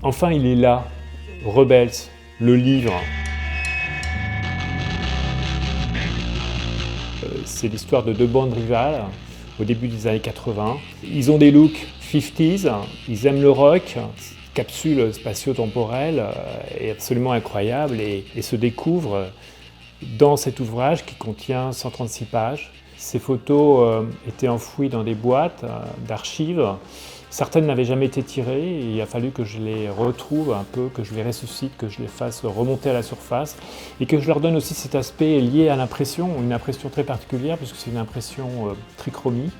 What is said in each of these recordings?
Enfin, il est là, Rebels, le livre. C'est l'histoire de deux bandes rivales au début des années 80. Ils ont des looks 50s, ils aiment le rock. Capsule spatio-temporelle est absolument incroyable et se découvre dans cet ouvrage qui contient 136 pages. Ces photos étaient enfouies dans des boîtes d'archives. Certaines n'avaient jamais été tirées et il a fallu que je les retrouve un peu, que je les ressuscite, que je les fasse remonter à la surface et que je leur donne aussi cet aspect lié à l'impression, une impression très particulière puisque c'est une impression trichromie.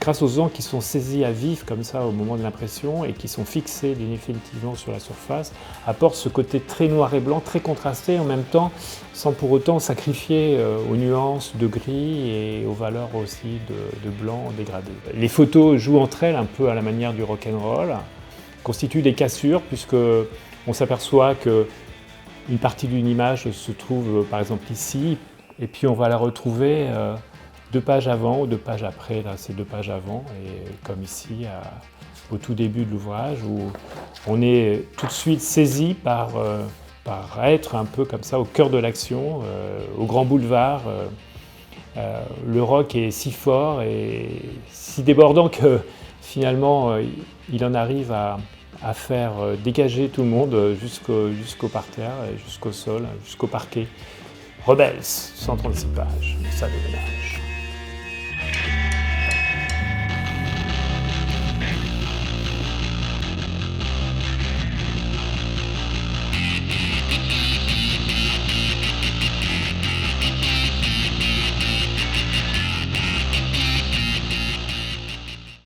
Grâce aux angles qui sont saisis à vif comme ça au moment de l'impression et qui sont fixés définitivement sur la surface, apporte ce côté très noir et blanc, très contrasté en même temps, sans pour autant sacrifier aux nuances de gris et aux valeurs aussi de blanc dégradé. Les photos jouent entre elles un peu à la manière du rock'n'roll, constituent des cassures puisque on s'aperçoit qu'une partie d'une image se trouve par exemple ici et puis on va la retrouver 2 pages avant ou 2 pages après, là c'est 2 pages avant, et comme ici au tout début de l'ouvrage où on est tout de suite saisi par être un peu comme ça au cœur de l'action, au grand boulevard. Le rock est si fort et si débordant que finalement il en arrive à faire dégager tout le monde jusqu'au parterre, jusqu'au sol, jusqu'au parquet. Rebels, 136 pages, ça déménage.